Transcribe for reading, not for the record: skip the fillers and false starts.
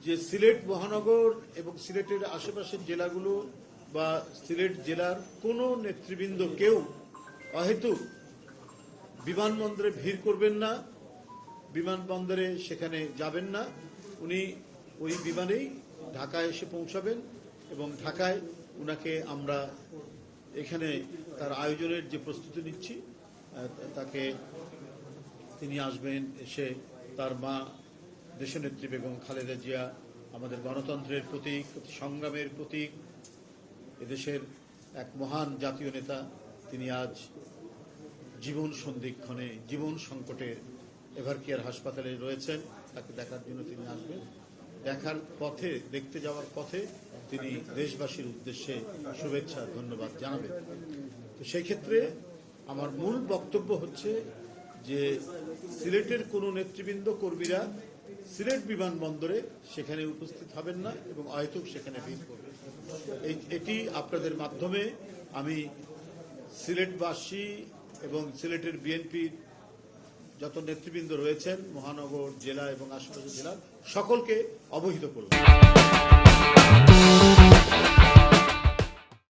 যে সিলেট মহানগর এবং সিলেটের আশেপাশের জেলাগুলো বা সিলেট জেলার কোনো নেতৃবৃন্দ কেউ অহেতুক বিমানবন্দরে ভিড় করবেন না, বিমানবন্দরে সেখানে যাবেন না। উনি ওই বিমানেই ঢাকায় এসে পৌঁছাবেন এবং ঢাকায় উনাকে আমরা এখানে তার আয়োজনের যে প্রস্তুতি নিচ্ছি তাকে তিনি আসবেন, এসে তার মা দেশনেত্রী বেগম খালেদা জিয়া আমাদের গণতন্ত্রের প্রতীক, সংগ্রামের প্রতীক, এদেশের এক মহান জাতীয় নেতা, তিনি আজ জীবন সন্ধিক্ষণে জীবন সংকটে এভারকেয়ার হাসপাতালে রয়েছেন। তাকে দেখার জন্য তিনি আসবেন। দেখার পথে, দেখতে যাওয়ার পথে তিনি দেশবাসীর উদ্দেশ্যে শুভেচ্ছা ধন্যবাদ জানাবেন। তো সেই ক্ষেত্রে আমার মূল বক্তব্য হচ্ছে যে সিলেটের কোনো নেতৃবৃন্দ কর্মীরা সিলেট বিমানবন্দরে সেখানে উপস্থিত হবেন না এবং অহেতুক সেখানে ভিড় করবেন। এটি আপনাদের মাধ্যমে আমি সিলেটবাসী এবং সিলেটের বিএনপির যত নেতৃবৃন্দ রয়েছেন মহানগর, জেলা এবং আশেপাশের জেলার সকলকে অবহিত করব।